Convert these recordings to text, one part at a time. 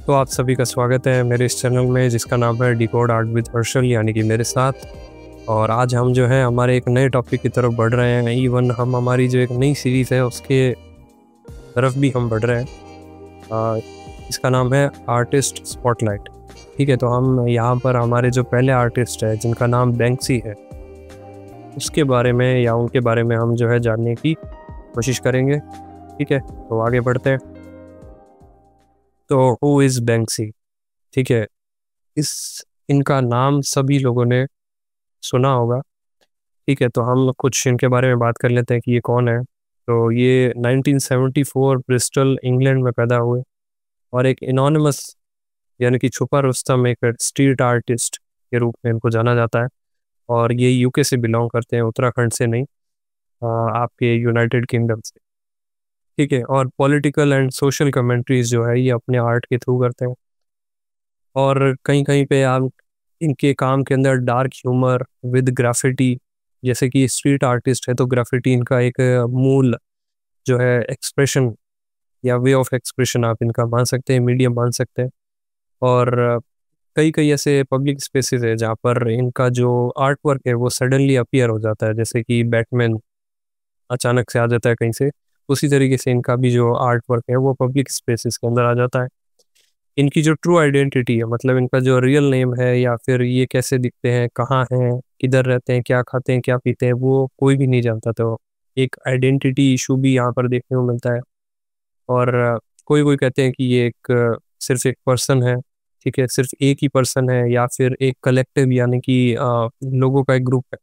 तो आप सभी का स्वागत है मेरे इस चैनल में जिसका नाम है डिकोड आर्ट विद हर्षल यानी कि मेरे साथ। और आज हम जो है हमारे एक नए टॉपिक की तरफ बढ़ रहे हैं। इवन हम हमारी जो एक नई सीरीज़ है उसके तरफ भी हम बढ़ रहे हैं। इसका नाम है आर्टिस्ट स्पॉटलाइट। ठीक है, तो हम यहाँ पर हमारे जो पहले आर्टिस्ट है जिनका नाम बैंक्सी है उसके बारे में या उनके बारे में हम जो है जानने की कोशिश करेंगे। ठीक है, तो आगे बढ़ते हैं। तो हु इज़ बैंक्सी? ठीक है, इनका नाम सभी लोगों ने सुना होगा। ठीक है, तो हम कुछ इनके बारे में बात कर लेते हैं कि ये कौन है। तो ये 1974 ब्रिस्टल इंग्लैंड में पैदा हुए और एक एनोनिमस यानी कि छुपा रुस्तम एक स्ट्रीट आर्टिस्ट के रूप में इनको जाना जाता है। और ये यूके से बिलोंग करते हैं, उत्तराखंड से नहीं, आपके यूनाइटेड किंगडम से। ठीक है, और पॉलिटिकल एंड सोशल कमेंट्रीज जो है ये अपने आर्ट के थ्रू करते हैं। और कहीं कहीं पे आप इनके काम के अंदर डार्क ह्यूमर विद ग्राफिटी, जैसे कि स्ट्रीट आर्टिस्ट है तो ग्राफिटी इनका एक मूल जो है एक्सप्रेशन या वे ऑफ एक्सप्रेशन आप इनका मान सकते हैं, मीडियम मान सकते हैं। और कई कई ऐसे पब्लिक स्पेसेस है जहाँ पर इनका जो आर्ट वर्क है वो सडनली अपीयर हो जाता है, जैसे कि बैटमैन अचानक से आ जाता है कहीं से। उसी तरीके से इनका भी जो आर्ट वर्क है वो पब्लिक स्पेसेस के अंदर आ जाता है। इनकी जो ट्रू आइडेंटिटी है, मतलब इनका जो रियल नेम है या फिर ये कैसे दिखते हैं, कहाँ हैं, किधर रहते हैं, क्या खाते हैं, क्या पीते हैं, वो कोई भी नहीं जानता। तो एक आइडेंटिटी इशू भी यहाँ पर देखने को मिलता है। और कोई कोई कहते हैं कि ये एक सिर्फ एक पर्सन है। ठीक है, सिर्फ एक ही पर्सन है या फिर एक कलेक्टिव यानी कि लोगों का एक ग्रुप है।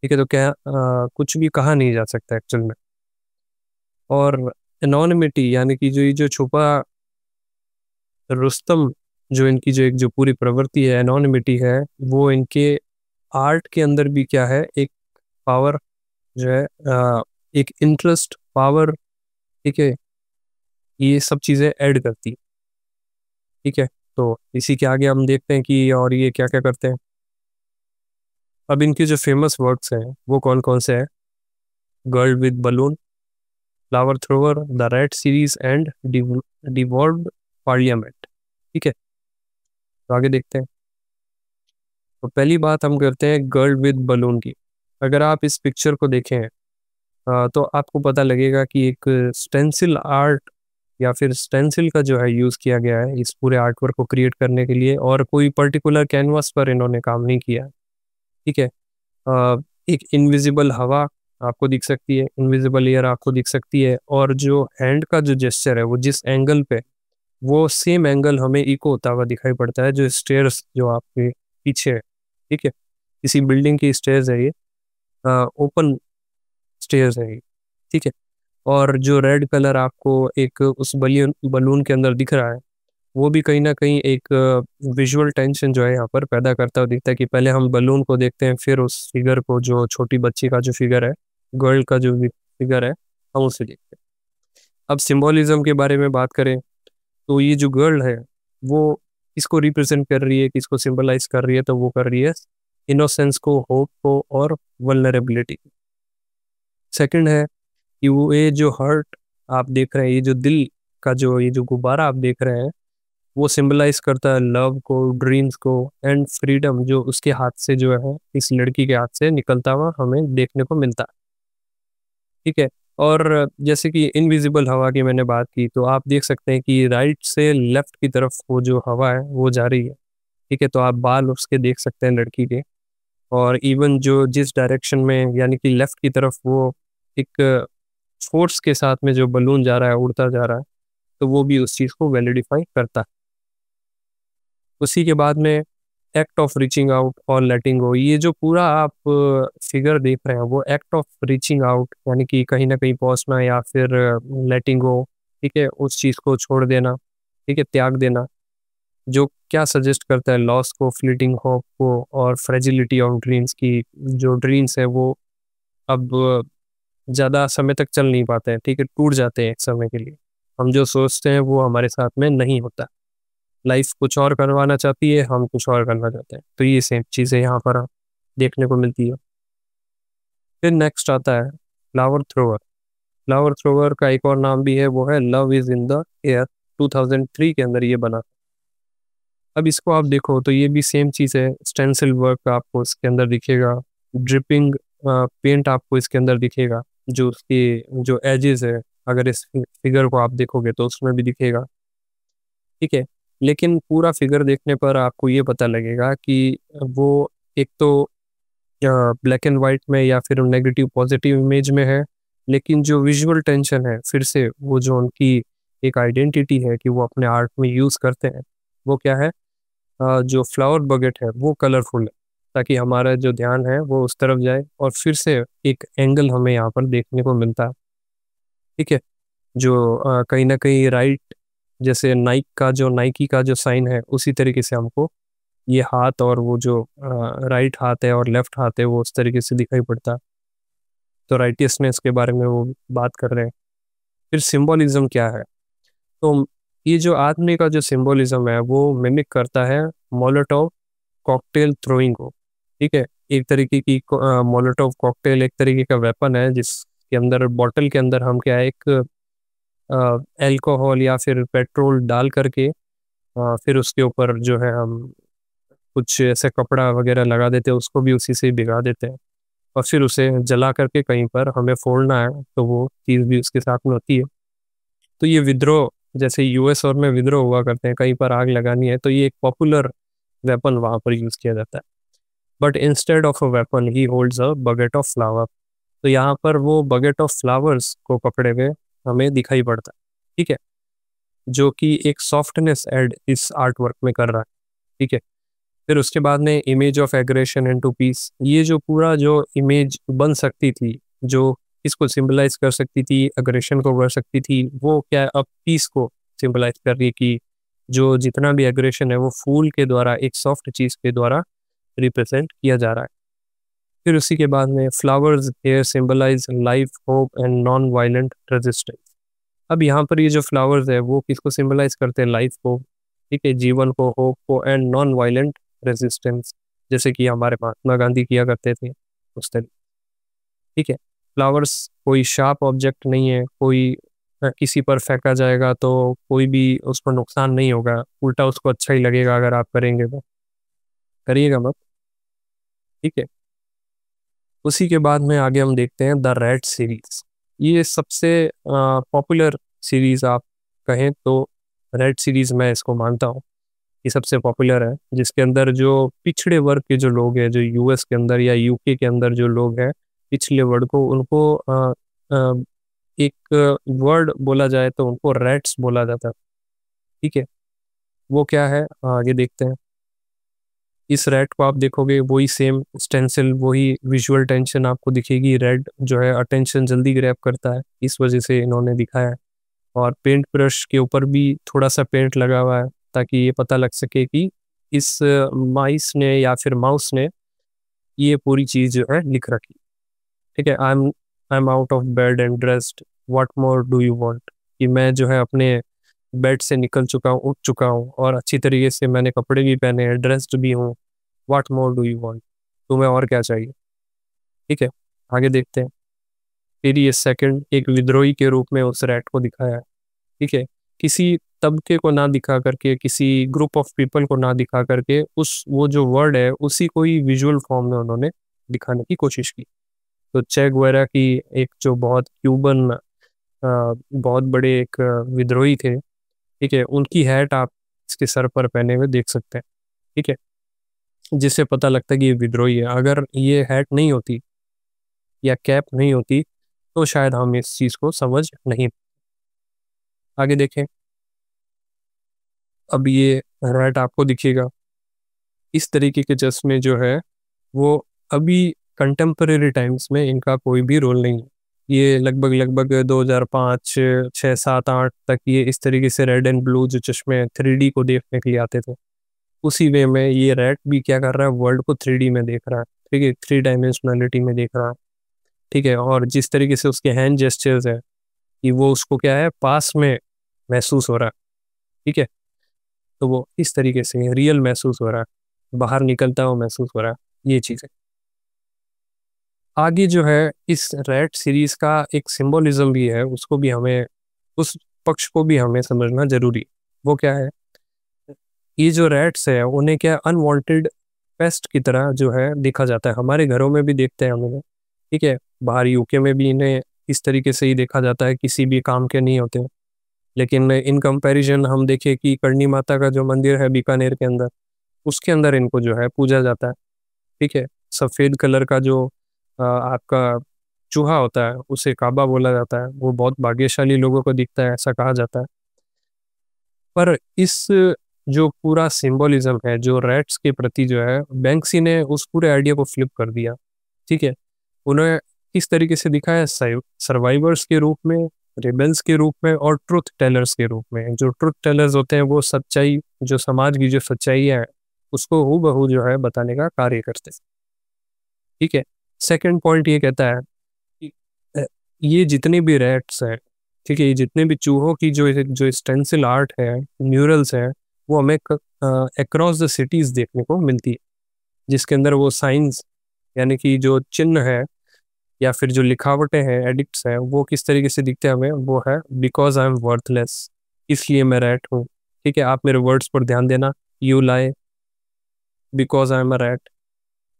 ठीक है, तो क्या कुछ भी कहा नहीं जा सकता एक्चुअल में। और एनोनिमिटी यानी कि जो ये जो छुपा रुस्तम, जो इनकी जो एक जो पूरी प्रवृत्ति है, एनोनिमिटी है, वो इनके आर्ट के अंदर भी क्या है, एक पावर जो है, एक इंटरेस्ट, पावर। ठीक है, ये सब चीज़ें ऐड करती है। ठीक है, तो इसी के आगे हम देखते हैं कि और ये क्या क्या करते हैं। अब इनके जो फेमस वर्क्स हैं वो कौन कौन से हैं? Girl with balloon, flower thrower, the red series and devolved parliament. ठीक है, तो आगे देखते हैं। तो पहली बात हम करते हैं गर्ल विद बलून की। अगर आप इस पिक्चर को देखें तो आपको पता लगेगा कि एक स्टेंसिल आर्ट या फिर स्टेंसिल का जो है यूज़ किया गया है इस पूरे आर्ट वर्क को क्रिएट करने के लिए, और कोई पर्टिकुलर कैनवास पर इन्होंने काम नहीं किया है। ठीक है, एक इनविजिबल हवा आपको दिख सकती है, इनविजिबल एयर आपको दिख सकती है, और जो हैंड का जो जेस्चर है वो जिस एंगल पे, वो सेम एंगल हमें इको होता हुआ दिखाई पड़ता है जो स्टेयर्स जो आपके पीछे है। ठीक है, किसी बिल्डिंग की स्टेयर्स है ये, ओपन स्टेयर्स है ये। ठीक है, और जो रेड कलर आपको एक उस बलून बलून के अंदर दिख रहा है वो भी कहीं ना कहीं एक विजुअल टेंशन जो है यहाँ पर पैदा करता हुआ दिखता है कि पहले हम बलून को देखते हैं फिर उस फिगर को, जो छोटी बच्ची का जो फिगर है, गर्ल का जो फिगर है, हम उसे देखते हैं। अब सिंबोलिज्म के बारे में बात करें तो ये जो गर्ल है वो किसको रिप्रेजेंट कर रही है, किसको सिंबलाइज कर रही है? तो वो कर रही है इनोसेंस को, होप को और वल्नरेबिलिटी। सेकंड है कि वो ये जो हर्ट आप देख रहे हैं, ये जो दिल का जो ये जो गुब्बारा आप देख रहे हैं, वो सिंबलाइज करता है लव को, ड्रीम्स को एंड फ्रीडम, जो उसके हाथ से जो है, इस लड़की के हाथ से निकलता हुआ हमें देखने को मिलता है। ठीक है, और जैसे कि इनविजिबल हवा की मैंने बात की, तो आप देख सकते हैं कि राइट से लेफ्ट की तरफ वो जो हवा है वो जा रही है। ठीक है, तो आप बाल उसके देख सकते हैं लड़की के, और इवन जो जिस डायरेक्शन में यानी कि लेफ्ट की तरफ वो एक फोर्स के साथ में जो बलून जा रहा है, उड़ता जा रहा है, तो वो भी उस चीज़ को वैलिडिफाई करता है। उसी के बाद में एक्ट ऑफ रीचिंग आउट और लेटिंग गो, ये जो पूरा आप फिगर देख रहे हैं वो एक्ट ऑफ रीचिंग आउट यानी कि कहीं ना कहीं पहुंचना या फिर लेटिंग गो। ठीक है, उस चीज़ को छोड़ देना, ठीक है, त्याग देना, जो क्या सजेस्ट करता है लॉस को, फ्लीटिंग होप को और फ्रेजिलिटी ऑफ ड्रीम्स की। जो ड्रीम्स है वो अब ज़्यादा समय तक चल नहीं पाते हैं। ठीक है, टूट जाते हैं एक समय के लिए। हम जो सोचते हैं वो हमारे साथ में नहीं होता। लाइफ कुछ और करवाना चाहती है, हम कुछ और करना चाहते हैं। तो ये सेम चीज़ें यहाँ पर देखने को मिलती है। फिर नेक्स्ट आता है फ्लावर थ्रोवर। फ्लावर थ्रोवर का एक और नाम भी है, वो है love is in the air. 2003 के अंदर ये बना। अब इसको आप देखो तो ये भी सेम चीज़ है, स्टेंसिल वर्क आपको इसके अंदर दिखेगा, ड्रिपिंग पेंट आपको इसके अंदर दिखेगा, जो उसकी जो एजेस है अगर इस फिगर को आप देखोगे तो उसमें भी दिखेगा। ठीक है, लेकिन पूरा फिगर देखने पर आपको ये पता लगेगा कि वो एक तो ब्लैक एंड वाइट में या फिर नेगेटिव पॉजिटिव इमेज में है, लेकिन जो विजुअल टेंशन है फिर से वो जो उनकी एक आइडेंटिटी है कि वो अपने आर्ट में यूज़ करते हैं, वो क्या है, जो फ्लावर बकेट है वो कलरफुल है, ताकि हमारा जो ध्यान है वो उस तरफ जाए और फिर से एक एंगल हमें यहाँ पर देखने को मिलता है। ठीक है, जो कहीं ना कहीं राइट, जैसे नाइकी का जो साइन है उसी तरीके से हमको ये हाथ और वो जो राइट हाथ है और लेफ्ट हाथ है वो उस तरीके से दिखाई पड़ता है। तो राइटियसनेस के बारे में वो बात कर रहे हैं। फिर सिंबोलिज्म क्या है, तो ये जो आदमी का जो सिंबोलिज्म है वो मिमिक करता है मोलोटोव कॉकटेल थ्रोइंग को। ठीक है, एक तरीके की मोलोटोव कॉकटेल एक तरीके का वेपन है जिसके अंदर बॉटल के अंदर हम क्या है, एक अल्कोहल या फिर पेट्रोल डाल करके फिर उसके ऊपर जो है हम कुछ ऐसे कपड़ा वगैरह लगा देते हैं, उसको भी उसी से ही भिगा देते हैं और फिर उसे जला करके कहीं पर हमें फोड़ना है तो वो चीज़ भी उसके साथ में होती है। तो ये विद्रोह, जैसे यूएस और में विद्रोह हुआ करते हैं, कहीं पर आग लगानी है तो ये एक पॉपुलर वेपन वहाँ पर यूज़ किया जाता है। But instead of a weapon he holds a bucket of flower. तो यहाँ पर वो बकेट ऑफ फ्लावर्स को पकड़े हुए हमें दिखाई पड़ता है। ठीक है, जो कि एक सॉफ्टनेस ऐड इस आर्ट वर्क में कर रहा है। ठीक है, फिर उसके बाद में image of aggression into peace, ये जो पूरा जो इमेज बन सकती थी, जो इसको सिंबलाइज कर सकती थी, अग्रेशन को कर सकती थी, वो क्या है, अब पीस को सिंबलाइज कर रही है कि जो जितना भी एग्रेशन है वो फूल के द्वारा, एक सॉफ्ट चीज़ के द्वारा रिप्रेजेंट किया जा रहा है। फिर उसी के बाद में flowers here symbolise life, hope and non violent resistance. अब यहाँ पर ये जो फ्लावर्स है वो किसको सिंबलाइज करते हैं, लाइफ को, ठीक है, जीवन को, होप को एंड नॉन वायलेंट रेजिस्टेंस, जैसे कि हमारे महात्मा गांधी किया करते थे उस तरह। ठीक है, फ्लावर्स कोई शार्प ऑब्जेक्ट नहीं है, कोई किसी पर फेंका जाएगा तो कोई भी उसको नुकसान नहीं होगा, उल्टा उसको अच्छा ही लगेगा अगर आप करेंगे तो, करिएगा मत। ठीक है, उसी के बाद में आगे हम देखते हैं द रेड सीरीज। ये सबसे पॉपुलर सीरीज आप कहें तो रेड सीरीज मैं इसको मानता हूँ, ये सबसे पॉपुलर है, जिसके अंदर जो पिछड़े वर्ग के जो लोग हैं, जो यूएस के अंदर या यूके के अंदर जो लोग हैं पिछले वर्ग को, उनको एक वर्ड बोला जाए तो उनको रेट्स बोला जाता है। ठीक है, वो क्या है आगे देखते हैं। इस रेड को आप देखोगे वही सेम स्टेंसिल, वही विजुअल टेंशन आपको दिखेगी, रेड जो है अटेंशन जल्दी ग्रैब करता है, इस वजह से इन्होंने दिखाया है। और पेंट ब्रश के ऊपर भी थोड़ा सा पेंट लगा हुआ है ताकि ये पता लग सके कि इस माइस ने या फिर माउस ने ये पूरी चीज़ जो है लिख रखी। ठीक है, I am out of bed and dressed, what more do you want, कि मैं जो है अपने बेड से निकल चुका हूँ, उठ चुका हूँ और अच्छी तरीके से मैंने कपड़े भी पहने हैं, ड्रेस्ड भी हूँ, what more do you want, तुम्हें और क्या चाहिए। ठीक है, आगे देखते हैं। फिर ये सेकंड एक विद्रोही के रूप में उस रैट को दिखाया है। ठीक है, किसी तबके को ना दिखा करके, किसी ग्रुप ऑफ पीपल को ना दिखा करके, उस वो जो वर्ड है उसी को ही विजुअल फॉर्म में उन्होंने दिखाने की कोशिश की। तो चे गुवेरा की एक जो बहुत क्यूबन बहुत बड़े एक विद्रोही थे, ठीक है, उनकी हैट आप इसके सर पर पहने हुए देख सकते हैं। ठीक है, जिससे पता लगता है कि ये विद्रोही है। अगर ये हैट नहीं होती या कैप नहीं होती तो शायद हम इस चीज़ को समझ नहीं। आगे देखें, अब ये रेट आपको दिखेगा इस तरीके के चश्मे जो है वो अभी कंटेम्परेरी टाइम्स में इनका कोई भी रोल नहीं है। ये लगभग लगभग 2005 6 7 8 तक ये इस तरीके से रेड एंड ब्लू जो चश्मे 3D को देखने के लिए आते थे, उसी वे में ये रेड भी क्या कर रहा है, वर्ल्ड को 3D में देख रहा है। ठीक है, 3 डायमेंशनलिटी में देख रहा है। ठीक है, और जिस तरीके से उसके हैंड जेस्चर्स है कि वो उसको क्या है पास में महसूस हो रहा है। ठीक है, तो वो इस तरीके से रियल महसूस हो रहा है, बाहर निकलता है वो महसूस हो रहा है, ये चीज़ है। आगे जो है इस रेड सीरीज का एक सिंबोलिज्म भी है, उसको भी हमें उस पक्ष को भी हमें समझना जरूरी। वो क्या है, ये जो रैट्स है उन्हें क्या अनवांटेड पेस्ट की तरह जो है देखा जाता है। हमारे घरों में भी देखते हैं हम इन्हें, ठीक है, बाहर यूके में भी इन्हें इस तरीके से ही देखा जाता है, किसी भी काम के नहीं होते। लेकिन इन कंपैरिजन हम देखें कि करणी माता का जो मंदिर है बीकानेर के अंदर, उसके अंदर इनको जो है पूजा जाता है, ठीक है। सफ़ेद कलर का जो आपका चूहा होता है उसे काबा बोला जाता है, वो बहुत भाग्यशाली लोगों को दिखता है, ऐसा कहा जाता है। पर इस जो पूरा सिंबलिज्म है जो रैट्स के प्रति जो है, बैंक्सी ने उस पूरे आइडिया को फ्लिप कर दिया, ठीक है। उन्हें इस तरीके से दिखाया सर्वाइवर्स के रूप में, रिबेल्स के रूप में और ट्रुथ टेलर्स के रूप में। जो ट्रुथ टेलर्स होते हैं वो सच्चाई, जो समाज की जो सच्चाई है उसको हूबहू जो है बताने का कार्य करते हैं, ठीक है। सेकंड पॉइंट ये कहता है कि ये जितने भी रैट्स हैं, ठीक है, ये जितने भी चूहों की जो जो स्टेंसिल आर्ट है, म्यूरल्स है, वो हमें अक्रॉस द सिटीज देखने को मिलती है, जिसके अंदर वो साइंस यानी कि जो चिन्ह है या फिर जो लिखावटें हैं, एडिक्ट्स हैं, वो किस तरीके से दिखते हैं हमें, वो है बिकॉज आई एम वर्थलेस, इसलिए मैं रैट हूँ, ठीक है। आप मेरे वर्ड्स पर ध्यान देना, you lie because I am a rat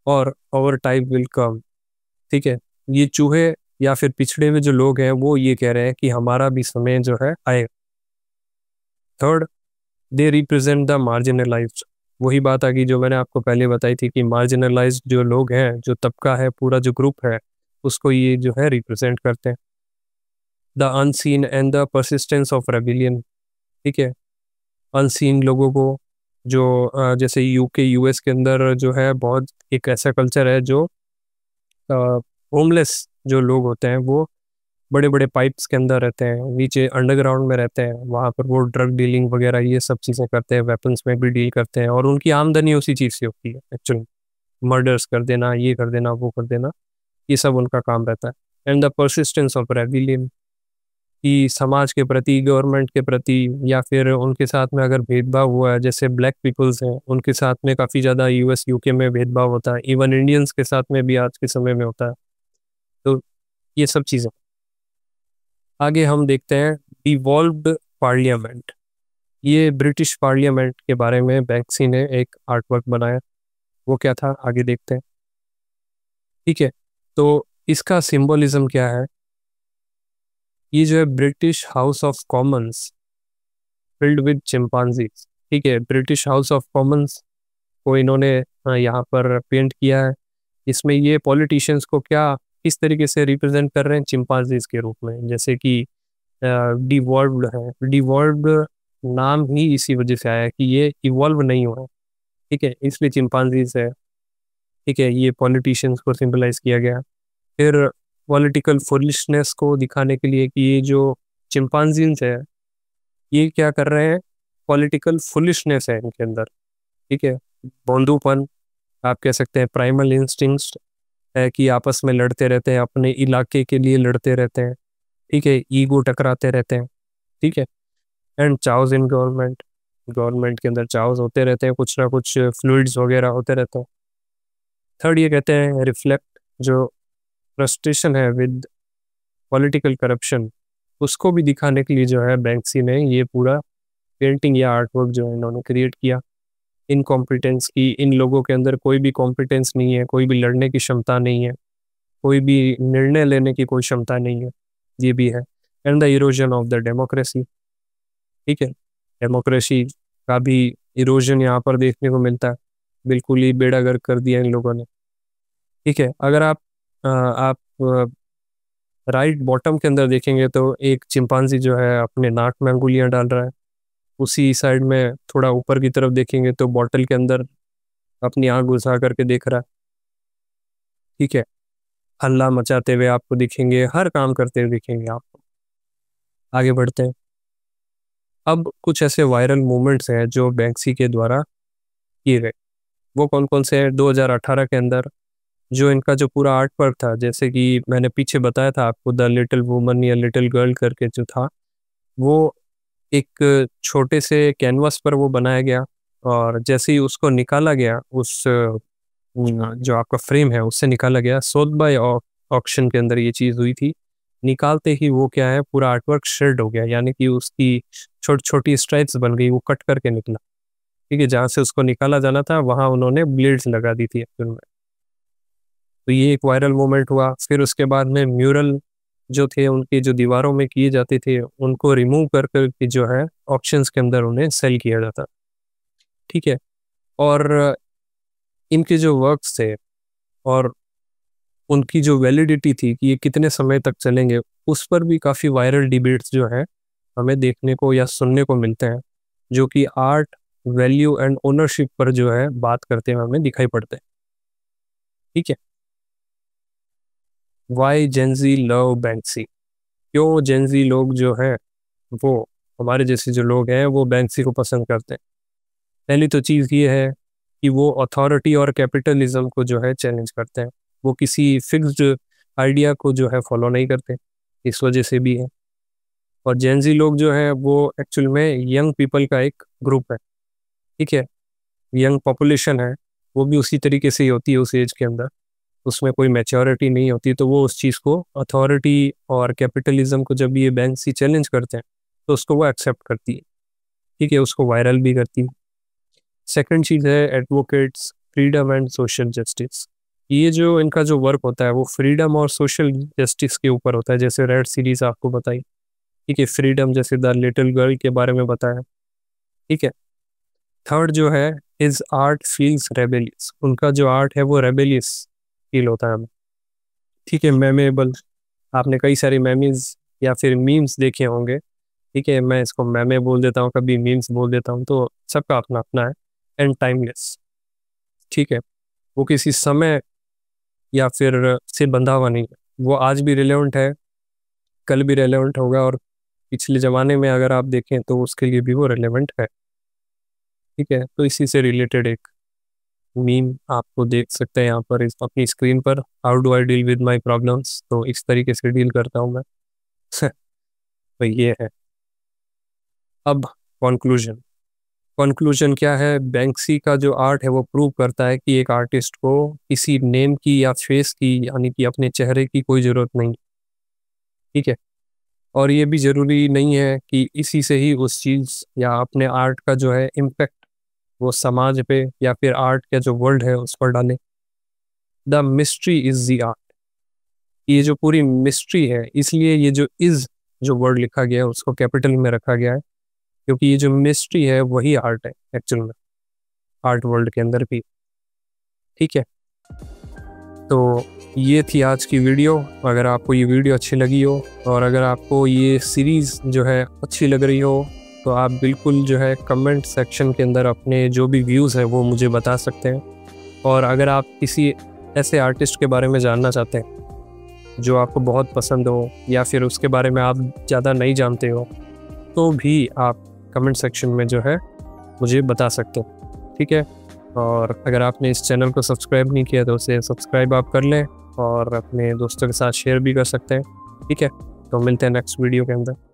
और आवर टाइम विल कम, ठीक है। ये चूहे या फिर पिछड़े हुए जो लोग हैं वो ये कह रहे हैं कि हमारा भी समय जो है आए। Third, they represent the marginalised. वही बात आ गई जो मैंने आपको पहले बताई थी कि मार्जिनलाइज्ड जो लोग हैं, जो तबका है, पूरा जो ग्रुप है, उसको ये जो है रिप्रेजेंट करते हैं। The unseen and the persistence of rebellion, ठीक है। अनसीन लोगों को जो जैसे यूके यूएस के अंदर जो है बहुत एक ऐसा कल्चर है जो होमलेस जो लोग होते हैं वो बड़े बड़े पाइप्स के अंदर रहते हैं, नीचे अंडरग्राउंड में रहते हैं, वहाँ पर वो ड्रग डीलिंग वगैरह ये सब चीज़ें करते हैं, वेपन्स में भी डील करते हैं, और उनकी आमदनी उसी चीज़ से होती है एक्चुअली। मर्डर्स कर देना, ये कर देना, वो कर देना, ये सब उनका काम रहता है। And the persistence of rebellion, कि समाज के प्रति, गवर्नमेंट के प्रति, या फिर उनके साथ में अगर भेदभाव हुआ है, जैसे ब्लैक पीपल्स हैं उनके साथ में काफ़ी ज़्यादा यूएस यूके में भेदभाव होता है, इवन इंडियंस के साथ में भी आज के समय में होता है। तो ये सब चीज़ें। आगे हम देखते हैं डिवॉल्व्ड पार्लियामेंट। ये ब्रिटिश पार्लियामेंट के बारे में बैंक्सी ने एक आर्ट वर्क बनाया, वो क्या था आगे देखते हैं, ठीक है। तो इसका सिंबलिज्म क्या है, ये जो है British house of Commons filled with chimpanzees, ठीक है। ब्रिटिश हाउस ऑफ कॉमन्स को इन्होंने यहाँ पर पेंट किया है। इसमें ये पॉलिटिशियंस को क्या किस तरीके से रिप्रेजेंट कर रहे हैं, चिंपांजीज के रूप में, जैसे कि डिवॉल्व्ड है। डिवॉल्व्ड नाम ही इसी वजह से आया है कि ये इवॉल्व नहीं हुआ है, ठीक है, इसलिए चिंपांजीज है, ठीक है। ये पॉलिटिशियंस को सिंबलाइज किया गया। फिर पॉलिटिकल फुलिशनेस को दिखाने के लिए कि ये जो चिंपांजीज है ये क्या कर रहे हैं, पॉलिटिकल फुलिशनेस है इनके अंदर, ठीक है। बंधुपन आप कह सकते हैं, प्राइमल इंस्टिंक्ट है कि आपस में लड़ते रहते हैं, अपने इलाके के लिए लड़ते रहते हैं, ठीक है। ईगो टकराते रहते हैं, ठीक है। एंड चाउज इन गवर्नमेंट, गवर्नमेंट के अंदर चाउज होते रहते हैं, कुछ ना कुछ फ्लूइड्स वगैरह होते रहते हैं। थर्ड, ये कहते हैं रिफ्लेक्ट, जो फ्रस्ट्रेशन है विद पॉलिटिकल करप्शन, उसको भी दिखाने के लिए जो है बैंक्सी ने ये पूरा पेंटिंग या आर्ट वर्क जो है इन्होंने क्रिएट किया। इनकॉम्पिटेंस की, इन लोगों के अंदर कोई भी कॉम्पिटेंस नहीं है, कोई भी लड़ने की क्षमता नहीं है, कोई भी निर्णय लेने की कोई क्षमता नहीं है, ये भी है। And the erosion of the democracy, ठीक है। डेमोक्रेसी का भी इरोजन यहाँ पर देखने को मिलता है, बिल्कुल ही बेड़ा गर्क कर दिया इन लोगों ने, ठीक है। अगर आप राइट बॉटम के अंदर देखेंगे तो एक चिंपांजी जो है अपने नाक में अंगुलियां डाल रहा है, उसी साइड में थोड़ा ऊपर की तरफ देखेंगे तो बॉटल के अंदर अपनी आंख घुसा करके देख रहा है, ठीक है। हल्ला मचाते हुए आपको दिखेंगे, हर काम करते हुए दिखेंगे आपको। आगे बढ़ते हैं। अब कुछ ऐसे वायरल मूवमेंट्स हैं जो बैंक्सी के द्वारा किए गए, वो कौन कौन से हैं। 2018 के अंदर जो इनका जो पूरा आर्ट वर्क था, जैसे कि मैंने पीछे बताया था आपको, द लिटिल वुमन या लिटिल गर्ल करके जो था, वो एक छोटे से कैनवास पर वो बनाया गया, और जैसे ही उसको निकाला गया, उस जो आपका फ्रेम है उससे निकाला गया, सोथबाय ऑक्शन के अंदर ये चीज़ हुई थी, निकालते ही वो क्या है, पूरा आर्टवर्क शेड हो गया, यानी कि उसकी छोटी छोटी स्ट्राइप्स बन गई, वो कट करके निकला। ठीक है, जहाँ से उसको निकाला जाना था वहाँ उन्होंने ब्लेड्स लगा दी थी एक्चुअल में। तो ये एक वायरल मोमेंट हुआ। फिर उसके बाद में म्यूरल जो थे उनके जो दीवारों में किए जाते थे उनको रिमूव कर कर के जो है ऑक्शंस के अंदर उन्हें सेल किया जाता। ठीक है, और इनके जो वर्क्स थे और उनकी जो वैलिडिटी थी कि ये कितने समय तक चलेंगे, उस पर भी काफ़ी वायरल डिबेट्स जो है हमें देखने को या सुनने को मिलते हैं, जो कि आर्ट वैल्यू एंड ओनरशिप पर जो है बात करते हुए हमें दिखाई पड़ते हैं। ठीक है, वाई जेंजी लव बैंक्सी, क्यों जेंजी लोग जो हैं वो, हमारे जैसे जो लोग हैं वो बैंक्सी को पसंद करते हैं। पहली तो चीज़ ये है कि वो अथॉरिटी और कैपिटलिज्म को जो है चैलेंज करते हैं, वो किसी फिक्स्ड आइडिया को जो है फॉलो नहीं करते, इस वजह से भी है। और जेंजी लोग जो है वो एक्चुअल में यंग पीपल का एक ग्रुप है। ठीक है, यंग पॉपुलेशन है, वो भी उसी तरीके से ही होती है उस एज के अंदर, उसमें कोई मैच्योरिटी नहीं होती, तो वो उस चीज़ को, अथॉरिटी और कैपिटलिज्म को जब ये बैंक्सी चैलेंज करते हैं तो उसको वो एक्सेप्ट करती है। ठीक है, उसको वायरल भी करती है। सेकंड चीज़ है advocates freedom and social justice. ये जो इनका जो वर्क होता है वो फ्रीडम और सोशल जस्टिस के ऊपर होता है, जैसे रेड सीरीज आपको बताई। ठीक है, फ्रीडम जैसे द लिटिल गर्ल के बारे में बताया। ठीक है, थर्ड जो है हिज आर्ट फील्स रेबेलियस, उनका जो आर्ट है वो रेबेलियस फील होता है हमें। ठीक है, मेमेबल, आपने कई सारे मेमीज या फिर मीम्स देखे होंगे। ठीक है, मैं इसको मेमे बोल देता हूँ, कभी मीम्स बोल देता हूँ, तो सबका अपना अपना है। And timeless. ठीक है, वो किसी समय या फिर से बंधा हुआ नहीं है, वो आज भी रिलेवेंट है, कल भी रिलेवेंट होगा, और पिछले ज़माने में अगर आप देखें तो उसके लिए भी वो रिलेवेंट है। ठीक है, तो इसी से रिलेटेड एक मीम आपको देख सकते हैं यहाँ पर इस अपनी स्क्रीन पर, how do I deal with my problems, तो इस तरीके से डील करता हूँ मैं। तो ये है। अब कंक्लूजन, कंक्लूजन क्या है, बैंक्सी का जो आर्ट है वो प्रूव करता है कि एक आर्टिस्ट को किसी नेम की या फेस की, यानी कि अपने चेहरे की कोई ज़रूरत नहीं। ठीक है, और ये भी ज़रूरी नहीं है कि इसी से ही उस चीज़ या अपने आर्ट का जो है इम्पेक्ट वो समाज पे या फिर आर्ट का जो वर्ल्ड है उस पर डाले। The mystery is the art, ये जो पूरी मिस्ट्री है, इसलिए ये जो इज़ जो वर्ड लिखा गया है उसको कैपिटल में रखा गया है, क्योंकि ये जो मिस्ट्री है वही आर्ट है एक्चुअल में, आर्ट वर्ल्ड के अंदर भी। ठीक है, तो ये थी आज की वीडियो। अगर आपको ये वीडियो अच्छी लगी हो और अगर आपको ये सीरीज़ जो है अच्छी लग रही हो तो आप बिल्कुल जो है कमेंट सेक्शन के अंदर अपने जो भी व्यूज़ हैं वो मुझे बता सकते हैं। और अगर आप किसी ऐसे आर्टिस्ट के बारे में जानना चाहते हैं जो आपको बहुत पसंद हो या फिर उसके बारे में आप ज़्यादा नहीं जानते हो, तो भी आप कमेंट सेक्शन में जो है मुझे बता सकते हो। ठीक है, और अगर आपने इस चैनल को सब्सक्राइब नहीं किया तो उसे सब्सक्राइब आप कर लें और अपने दोस्तों के साथ शेयर भी कर सकते हैं। ठीक है, तो मिलते हैं नेक्स्ट वीडियो के अंदर।